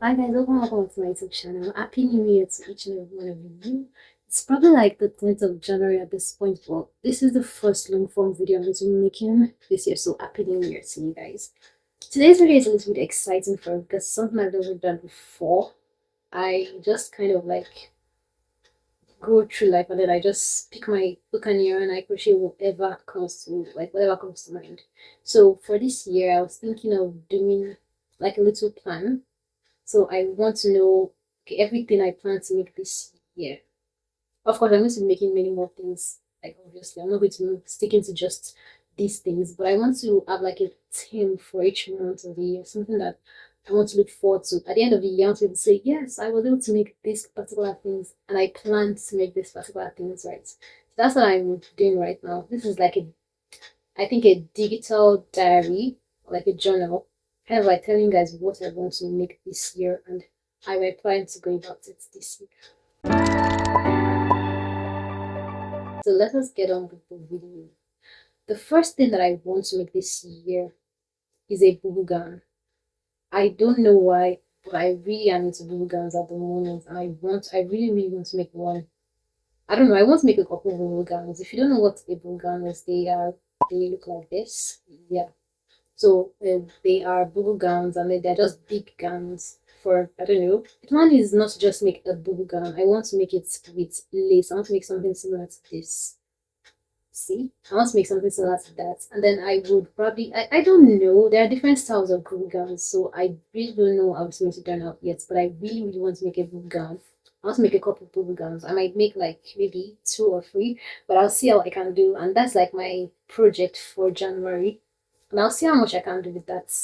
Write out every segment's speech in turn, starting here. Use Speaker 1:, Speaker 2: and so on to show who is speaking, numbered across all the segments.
Speaker 1: Hi guys, welcome to my YouTube channel. Happy New Year to each and every one of you. It's probably like the 10th of January at this point, but this is the first long form video I'm going to be making this year, so happy New Year to you guys. Today's video is a little bit exciting for me because something I've never done before. I just kind of like go through life and then I just pick my book and yarn and I crochet whatever comes to mind. So for this year, I was thinking of doing like a little plan, so I want to know, okay, everything I plan to make this year. Of course, I'm going to be making many more things. Like obviously, I'm not going to stick into just these things, but I want to have like a theme for each month of the year, something that I want to look forward to. At the end of the year, I want to be able to say, yes, I was able to make these particular things, and I plan to make these particular things right. So that's what I'm doing right now. This is like I think a digital diary, like a journal, kind of like telling you guys what I want to make this year and how I plan to go about it this year. So let us get on with the video. The first thing that I want to make this year is a boo gown. I don't know why, but I really am into boo gowns at the moment, and I really, really want to make one. I don't know. I want to make a couple of boo gowns. If you don't know what a boo gown is, they look like this. Yeah. So they are bubble gowns and they're just big gowns for, I don't know. The plan is not to just make a bubble gown. I want to make it with lace. I want to make something similar to this. See? I want to make something similar to that. And then I would probably, I don't know. There are different styles of bubble gowns. So I really don't know how it's going to turn out yet. But I really, really want to make a bubble gown. I want to make a couple of bubble gowns. I might make like maybe two or three, but I'll see how I can do. And that's like my project for January, and I'll see how much I can do with that.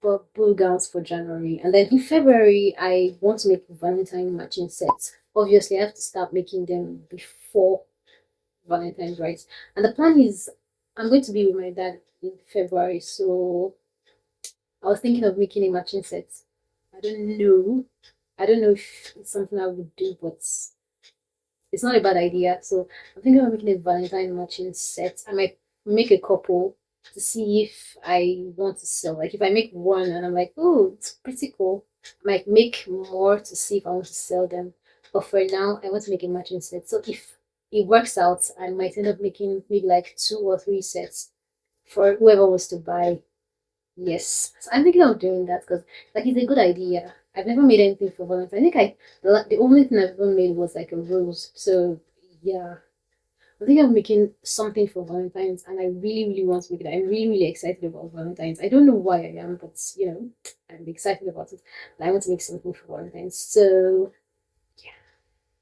Speaker 1: But ball gowns for January. And then in February, I want to make Valentine matching sets. Obviously, I have to start making them before Valentine's, right? And the plan is I'm going to be with my dad in February. So I was thinking of making a matching set. I don't know. I don't know if it's something I would do, but it's not a bad idea. So I'm thinking of making a Valentine matching set. I might make a couple to see if I want to sell. Like if I make one and I'm like, oh, it's pretty cool, I might make more to see if I want to sell them. But for now, I want to make a matching set. So if it works out, I might end up making maybe like two or three sets for whoever wants to buy. Yes, so I'm thinking of doing that because like it's a good idea. I've never made anything for Valentine's. I think the only thing I've ever made was like a rose. So yeah, I think I'm making something for Valentine's, and I really really want to make it. I'm really really excited about Valentine's. I don't know why I am, but I'm excited about it. And I want to make something for Valentine's. So yeah,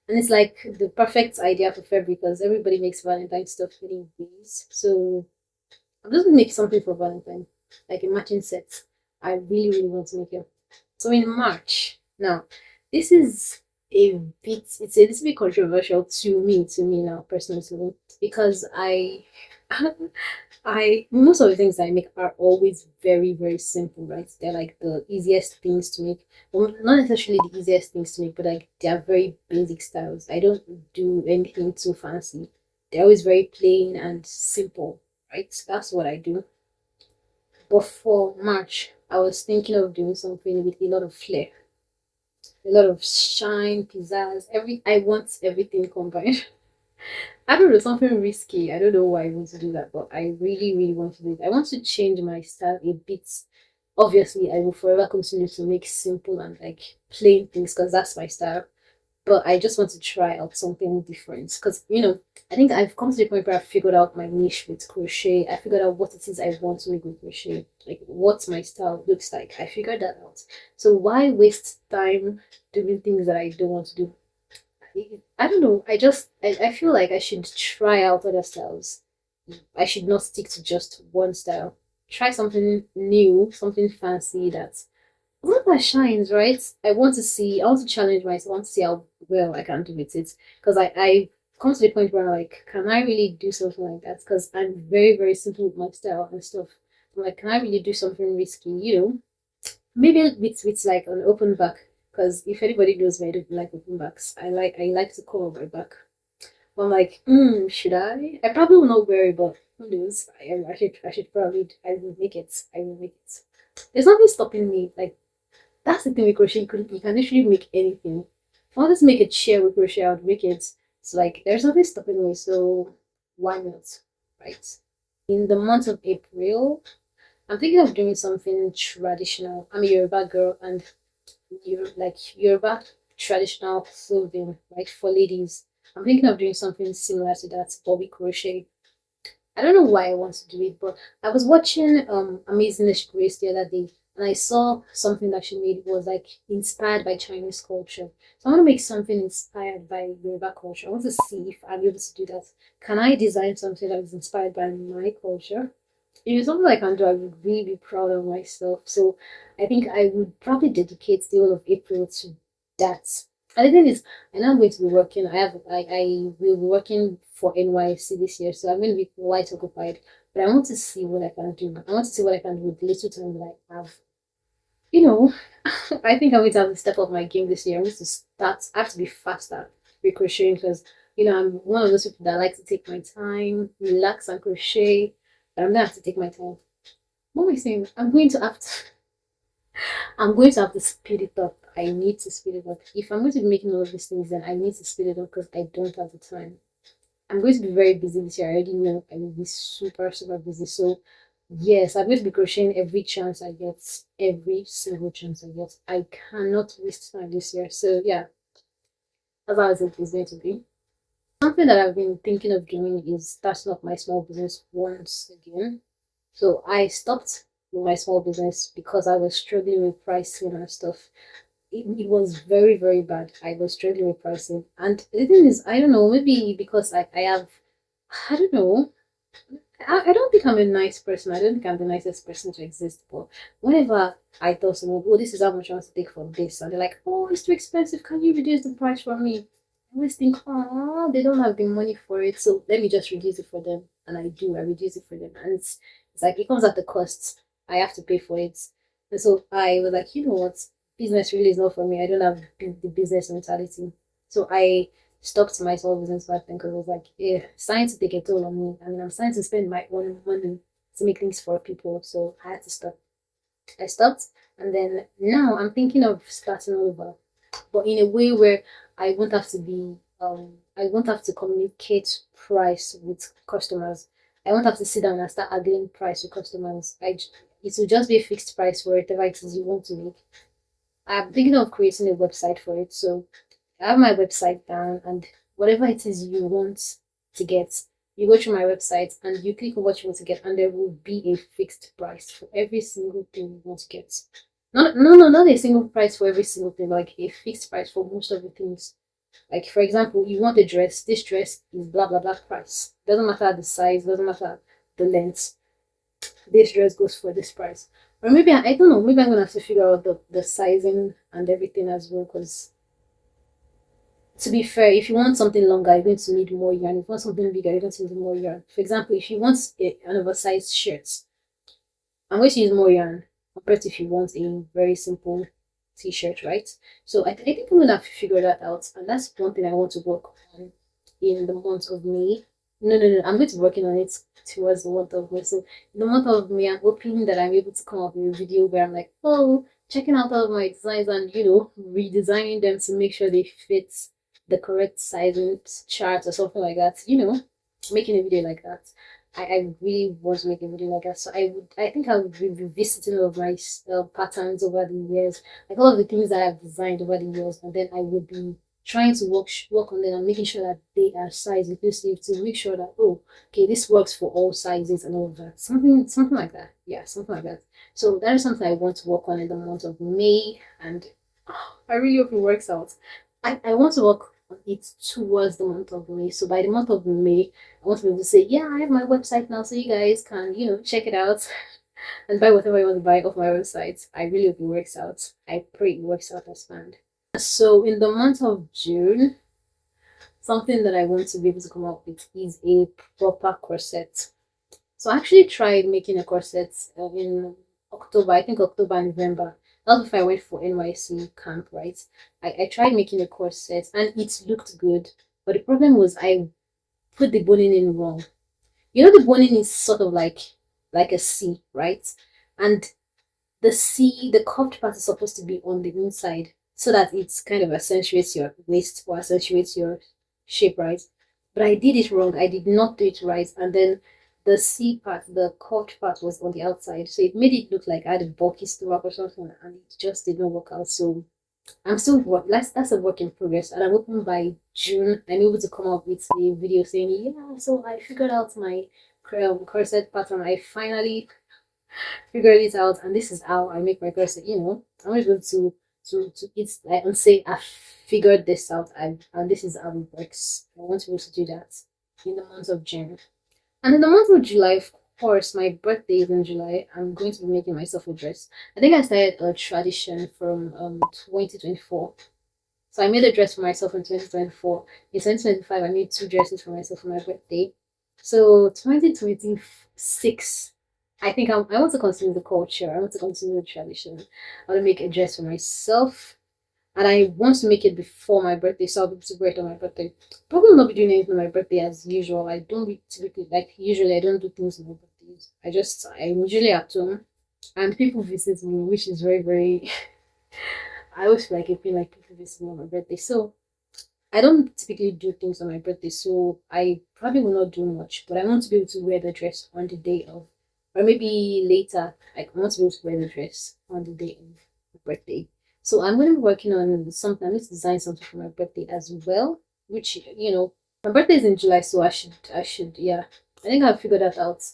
Speaker 1: and it's like the perfect idea for February because everybody makes Valentine's stuff anyways. So I'm just gonna make something for Valentine, like a matching set. I really, really want to make it. So in March, now this is it's a little bit controversial to me now personally, because I most of the things I make are always very, very simple, right? They're like the easiest things to make. Well, not necessarily the easiest things to make, but like they are very basic styles. I don't do anything too fancy. They're always very plain and simple, right? That's what I do. But for March, I was thinking of doing something with a lot of flair, a lot of shine, pizzazz. I want everything combined. I don't know, something risky. I don't know why I want to do that, but I really, really want to do it. I want to change my style a bit. Obviously, I will forever continue to make simple and like plain things because that's my style, but I just want to try out something different because I think I've come to the point where I've figured out my niche with crochet. I figured out what it is I want to make with crochet, like what my style looks like. I figured that out. So why waste time doing things that I don't want to do? I don't know. I feel like I should try out other styles. I should not stick to just one style. Try something new, something fancy that shines, right? I want to challenge myself. I want to see how well I can do with it. Because I come to the point where I'm like, can I really do something like that? Because I'm very, very simple with my style and stuff. I'm like, can I really do something risky? Maybe with like an open back. Because if anybody knows me, I don't like open backs. I like to cover my back. I'm like, should I? I probably will not wear it, but who knows? I should probably I will make it. I will make it. There's nothing stopping me. Like That's the thing with crochet. You can literally make anything. If I wanted to make a chair with crochet, I would make it. So like there's nothing stopping me. So why not? Right. In the month of April, I'm thinking of doing something traditional. I'm a Yoruba girl, and Yoruba traditional clothing, right, for ladies. I'm thinking of doing something similar to that, but with crochet. I don't know why I want to do it, but I was watching Amazingish Grace the other day, and I saw something that she made was like inspired by Chinese culture. So I want to make something inspired by Yoruba culture. I want to see if I'm able to do that. Can I design something that is inspired by my culture? If it's something I can do, I would really be proud of myself. So I think I would probably dedicate the whole of April to that. And the thing is, I know I'm going to be working. I will be working for NYC this year, so I'm going to be quite occupied. But I want to see what I can do. I want to see what I can do with the little time that I have. You know, I think I'm going to have to step up my game this year. I'm going to start. I have to be faster with crocheting because I'm one of those people that like to take my time, relax and crochet. But I'm gonna have to take my time. What am I saying? I'm going to have to speed it up. I need to speed it up. If I'm going to be making all of these things, then I need to speed it up because I don't have the time. I'm going to be very busy this year. I already know I will be super, super busy. So, yes, I'm going to be crocheting every chance I get, every single chance I get. I cannot waste time this year. So, yeah, that's how it's going to be. Something that I've been thinking of doing is starting up my small business once again. So I stopped with my small business because I was struggling with pricing and stuff. It was very, very bad. I was struggling with pricing. And the thing is, I don't know, maybe because I have, I don't know, I don't think I'm a nice person. I don't think I'm the nicest person to exist. But whenever I tell someone, oh, this is how much I want to take for this, and they're like, oh, it's too expensive. Can you reduce the price for me? I always think, oh, they don't have the money for it. So let me just reduce it for them. And I do. I reduce it for them. And it's like, it comes at the cost. I have to pay for it. And so I was like, you know what? Business really is not for me. I don't have the business mentality. So I stopped my small business back then because I was like, yeah, it's starting to take a toll on me. I mean, I'm starting to spend my own money to make things for people. So I had to stop. I stopped. And then now I'm thinking of starting over, but in a way where I won't have to be, I won't have to communicate price with customers. I won't have to sit down and start arguing price with customers. It will just be a fixed price for whatever it is you want to make. I'm thinking of creating a website for it. So I have my website down, and whatever it is you want to get, you go through my website and you click on what you want to get, and there will be a fixed price for every single thing you want to get. No, not a single price for every single thing, like a fixed price for most of the things. Like for example, you want a dress, this dress is blah blah blah price. Doesn't matter the size, doesn't matter the length. This dress goes for this price. Or maybe I don't know, maybe I'm gonna have to figure out the sizing and everything as well, because to be fair, if you want something longer, you're going to need more yarn. If you want something bigger, you're going to need more yarn. For example, if you want an oversized shirt, I'm going to use more yarn compared to if you want a very simple t-shirt, right? So I think I'm gonna have to figure that out, and that's one thing I want to work on in the month of May. No, I'm going to be working on it towards the month of May. So in the month of May, I'm hoping that I'm able to come up with a video where I'm like, oh, checking out all of my designs and redesigning them to make sure they fit the correct sizing chart or something like that. Making a video like that. I really want to make a video like that. So I think I would be revisiting all of my patterns over the years, like all of the things that I've designed over the years, and then I would be trying to work on them and making sure that they are size inclusive to make sure that, oh, okay, this works for all sizes and all of that. Something like that. Yeah, something like that. So that is something I want to work on in the month of May, and I really hope it works out. I want to work on it towards the month of May. So by the month of May, I want to be able to say, yeah, I have my website now, so you guys can, check it out and buy whatever you want to buy off my website. I really hope it works out. I pray it works out as planned. So in the month of June, something that I want to be able to come up with is a proper corset. So I actually tried making a corset in October, I think October and November. That's before I went for NYC camp, right? I tried making a corset and it looked good. But the problem was I put the boning in wrong. The boning is sort of like a C, right? And the curved part is supposed to be on the inside so that it's kind of accentuates your waist or accentuates your shape, right? But I did it wrong. I did not do it right. And then the C part, the curved part was on the outside. So it made it look like I had a bulky stomach or something and it just did not work out. So I'm still that's a work in progress, and I'm hoping by June I'm able to come up with a video saying, yeah, so I figured out my corset pattern. I finally figured it out, and this is how I make my corset. I'm able to it's like and say I figured this out, and this is how it works. I want to be able to do that in the month of June. And in the month of July, of course, my birthday is in July. I'm going to be making myself a dress. I think I started a tradition from 2024. So I made a dress for myself in 2024. In 2025, I made two dresses for myself for my birthday. So 2026, I want to continue the culture. I want to continue the tradition. I want to make a dress for myself, and I want to make it before my birthday, so I'll be able to wear it on my birthday. Probably not be doing anything on my birthday as usual. I don't typically like usually I don't do things on my birthdays. I'm usually at home, and people visit me, which is very very. I always feel like it feel like people visit me on my birthday, so I don't typically do things on my birthday, so I probably will not do much. But I want to be able to wear the dress on the day of, or maybe later. Like I want to be able to wear the dress on the day of my birthday. So I'm going to be working on something. I need to design something for my birthday as well. Which my birthday is in July, so yeah. I think I've figured that out.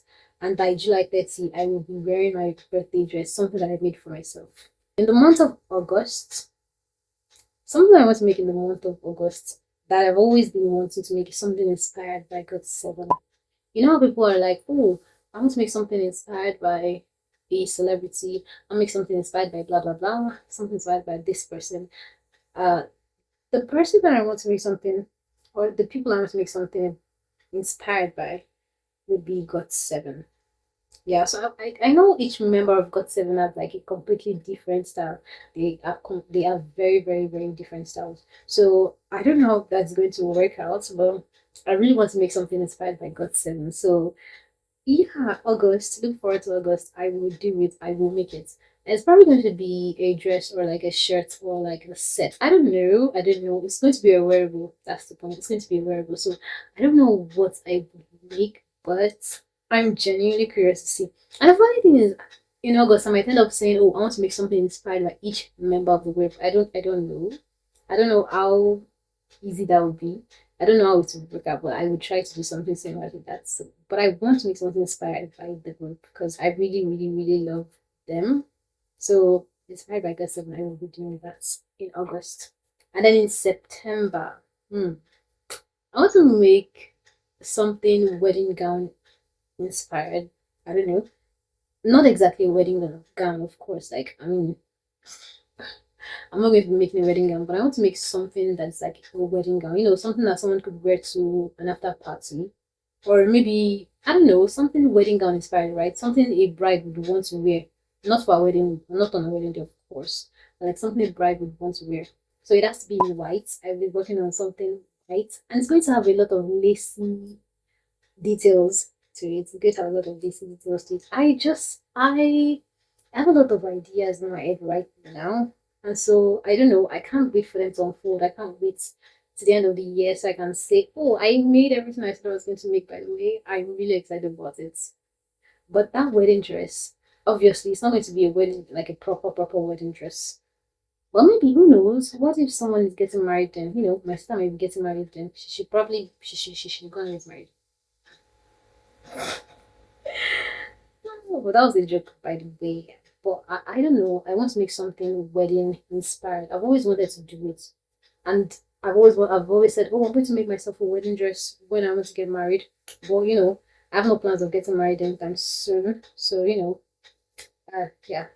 Speaker 1: And by July 30, I will be wearing my birthday dress, something that I made for myself. In the month of August, something I want to make in the month of August that I've always been wanting to make is something inspired by God 7. You know how people are like, oh, I want to make something inspired by a celebrity. I'll make something inspired by blah blah blah. Something inspired by this person. Uh, the person that I want to make something, or the people I want to make something inspired by, would be God 7. Yeah, so I know each member of God 7 have like a completely different style. They have very very very different styles. So I don't know how that's going to work out, but I really want to make something inspired by God 7. So yeah, August. Look forward to August. I will do it. I will make it. And it's probably going to be a dress or like a shirt or like a set. I don't know. I don't know. It's going to be a wearable. That's the point. It's going to be a wearable. So I don't know what I would make, but I'm genuinely curious to see. And the funny thing is, in August, I might end up saying, "Oh, I want to make something inspired by each member of the group." I don't know. I don't know how easy that would be. I don't know how it would work out, but I would try to do something similar to that. So, but I want to make something inspired by the group because I really, really, really love them. So, inspired by God 7, I will be doing that in August. And then in September, I want to make something wedding gown inspired. I don't know. Not exactly a wedding gown, of course. Like, I mean, I'm not going to be making a wedding gown, but I want to make something that's like a wedding gown. Something that someone could wear to an after party, or maybe I don't know, something wedding gown inspired, right? Something a bride would want to wear, not for a wedding, not on a wedding day, of course, but like something a bride would want to wear. So it has to be in white. I've been working on something white, and it's going to have a lot of lacy details to it. It's going to have a lot of lacy details to it. I have a lot of ideas in my head right now. And so I don't know, I can't wait for them to unfold. I can't wait to the end of the year so I can say, oh, I made everything I said I was going to make, by the way. I'm really excited about it. But that wedding dress, obviously, it's not going to be a wedding, like a proper wedding dress. Well, maybe, who knows? What if someone is getting married then? My sister may be getting married then. She should go and get married. No, but that was a joke, by the way. But I don't know. I want to make something wedding inspired. I've always wanted to do it, and I've always said, oh, I'm going to make myself a wedding dress when I want to get married. But I have no plans of getting married anytime soon. So yeah.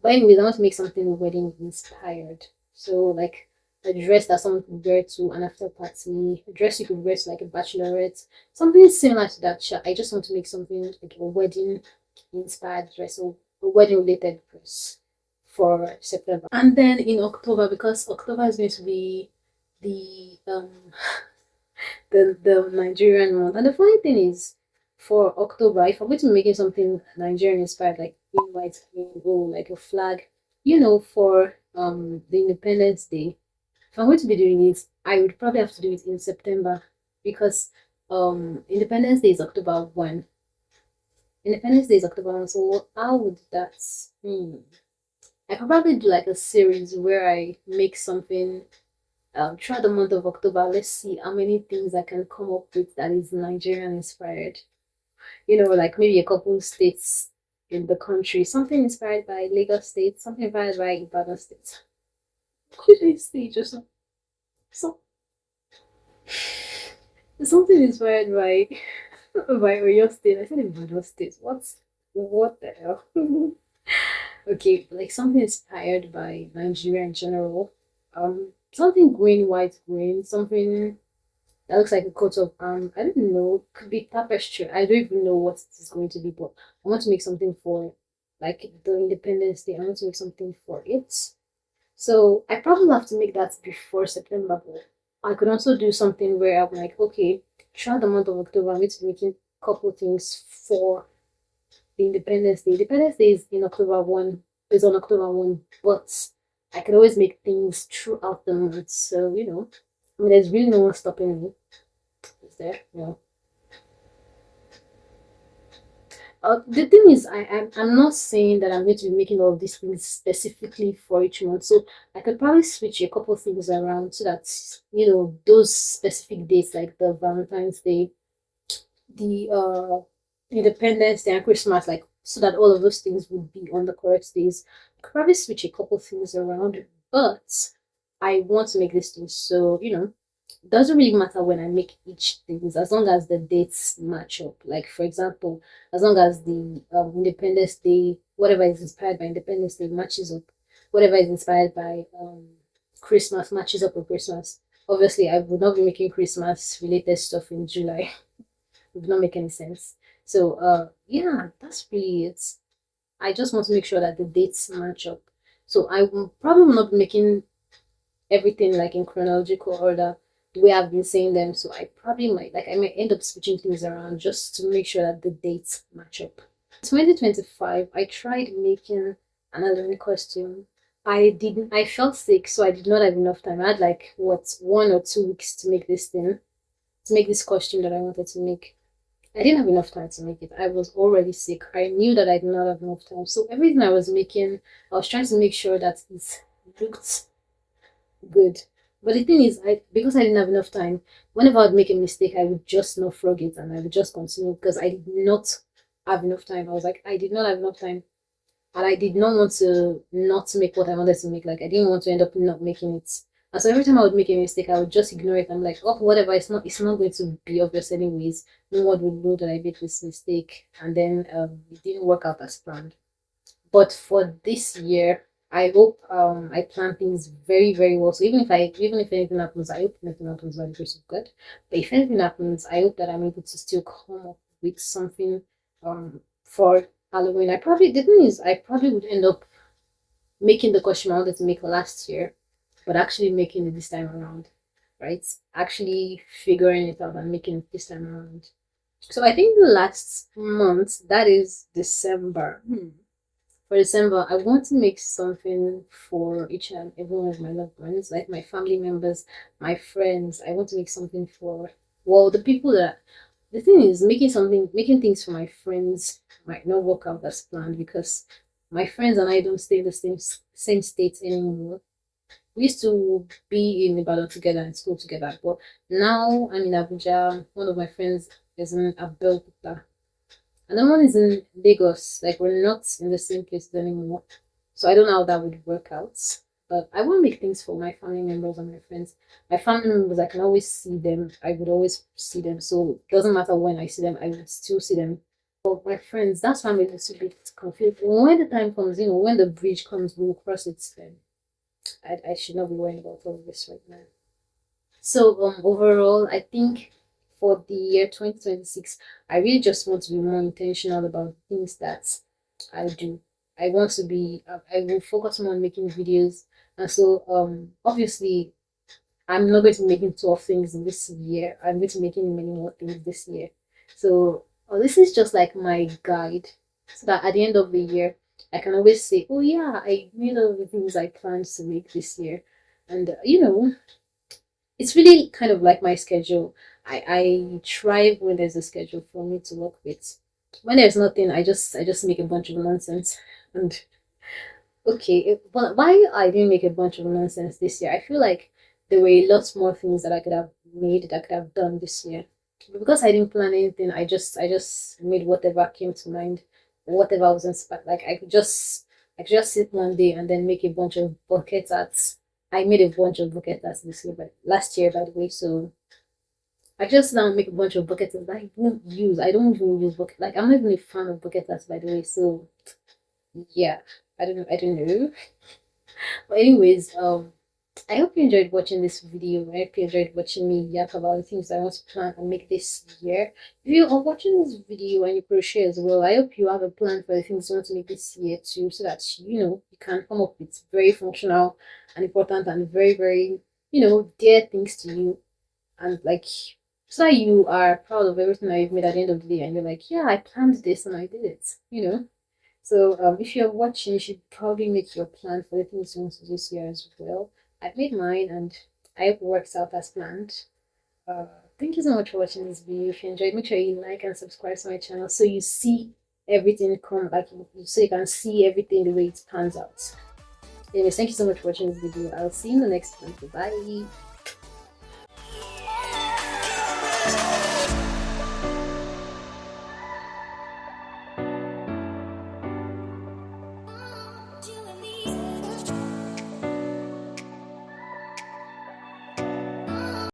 Speaker 1: But anyways, I want to make something wedding inspired. So like a dress that someone could wear to an after party, a dress you could wear to like a bachelorette, something similar to that. I just want to make something like a wedding inspired dress or a wedding related dress for September. And then in October, because October is going to be the the Nigerian month. And the funny thing is, for October, if I'm going to be making something Nigerian inspired, like green, white, green, oh, like a flag, for the Independence Day. If I'm going to be doing it, I would probably have to do it in September because Independence Day is October 1. Independence Day is October 1, so how would that I could probably do like a series where I make something throughout the month of October. Let's see how many things I can come up with that is Nigerian inspired. Like maybe a couple states in the country, something inspired by Lagos State, something inspired by Ibadan State. What did I say just now? So something inspired by by Oyo State. I said Ibadan State. What the hell? Okay, like something inspired by Nigeria in general. Something green, white, green, something that looks like a coat of I don't know, could be tapestry. I don't even know what it is going to be, but I want to make something for like the Independence Day. I want to make something for it. So I probably have to make that before September, but I could also do something where I'm like, okay, throughout the month of October, I'm going to be making a couple things for the Independence Day. Independence Day is in October 1, is on October 1, but I can always make things throughout the month. So, I mean, there's really no one stopping me. Is there? No. The thing is, I'm not saying that I'm going to be making all of these things specifically for each month. So I could probably switch a couple things around so that, those specific dates like the Valentine's Day, the Independence Day and Christmas, like so that all of those things would be on the correct days. I could probably switch a couple things around, but I want to make this thing so it doesn't really matter when I make each things as long as the dates match up. Like for example, as long as the Independence Day, whatever is inspired by Independence Day matches up, whatever is inspired by Christmas matches up with Christmas. Obviously, I would not be making Christmas related stuff in July. It would not make any sense. So yeah, that's really it. I just want to make sure that the dates match up. So I will probably not be making everything like in chronological order the way I've been saying them. So I might end up switching things around just to make sure that the dates match up. 2025, I tried making an Halloween costume. I felt sick, so I did not have enough time. I had like 1 or 2 weeks to make this thing, to make this costume that I wanted to make. I didn't have enough time to make it. I was already sick. I knew that I did not have enough time. So everything I was making, I was trying to make sure that it looked good. But the thing is, because I didn't have enough time, whenever I would make a mistake, I would just not frog it and I would just continue because I did not have enough time. I was like, I did not have enough time. And I did not want to not make what I wanted to make. Like I didn't want to end up not making it. And so every time I would make a mistake, I would just ignore it. I'm like, oh, whatever. It's not going to be obvious anyways. No one would know that I made this mistake, and then it didn't work out as planned. But for this year, I hope I plan things very very well. So even if anything happens, I hope nothing happens by the grace of God. But if anything happens, I hope that I'm able to still come up with something for Halloween. The thing is I probably would end up making the costume I wanted to make last year, but actually making it this time around, right? Actually figuring it out and making it this time around. So I think the last month, that is December. For December, I want to make something for each and every one of my loved ones, like my family members, my friends. I want to make something for, well, the people that. The thing is, making things for my friends might not work out as planned because my friends and I don't stay in the same state anymore. We used to be in Ibadan together and school together, but now I'm in Abuja. One of my friends is in Abeokuta. Another one is in Lagos. Like we're not in the same place anymore. So I don't know how that would work out. But I want to make things for my family members and my friends. My family members, I can always see them. I would always see them. So it doesn't matter when I see them, I would still see them. But my friends, that's why I'm a little bit confused. When the time comes, when the bridge comes, we'll cross it then. I should not be worrying about all of this right now. So overall, I think for the year 2026, I really just want to be more intentional about things that I do. I want to be. I will focus more on making videos, and so obviously I'm not going to be making 12 things this year. I'm going to be making many more things this year. So this is just like my guide, so that at the end of the year, I can always say, oh yeah, I made all the things I planned to make this year. And you know, it's really kind of like my schedule. I thrive when there's a schedule for me to work with. When there's nothing, I just make a bunch of nonsense. And okay, but why I didn't make a bunch of nonsense this year? I feel like there were lots more things that I could have made, that I could have done this year. But because I didn't plan anything, I just made whatever came to mind, whatever I was inspired. Like I could just sit one day and then make a bunch of bucket arts. I made a bunch of bucket arts this year, but last year, by the way. So I just now make a bunch of bucket arts that I won't use. I don't even use bucket. Like I'm not even a fan of bucket arts, by the way. So yeah, I don't know. I don't know. But anyways, I hope you enjoyed watching this video. I hope you enjoyed watching me yap about the things I want to plan and make this year. If you are watching this video and you crochet as well, I hope you have a plan for the things you want to make this year too, so that you can come up with very functional and important and very, very, dear things to you, and like so that you are proud of everything that you've made at the end of the day and you're like, yeah, I planned this and I did it. So if you're watching, you should probably make your plan for the things you want to do this year as well. I've made mine and I hope it works out as planned. Uh, Thank you so much for watching this video. If you enjoyed, make sure you like and subscribe to my channel so you see everything come like so you can see everything the way it pans out. Anyways, thank you so much for watching this video. I'll see you in the next one. Bye.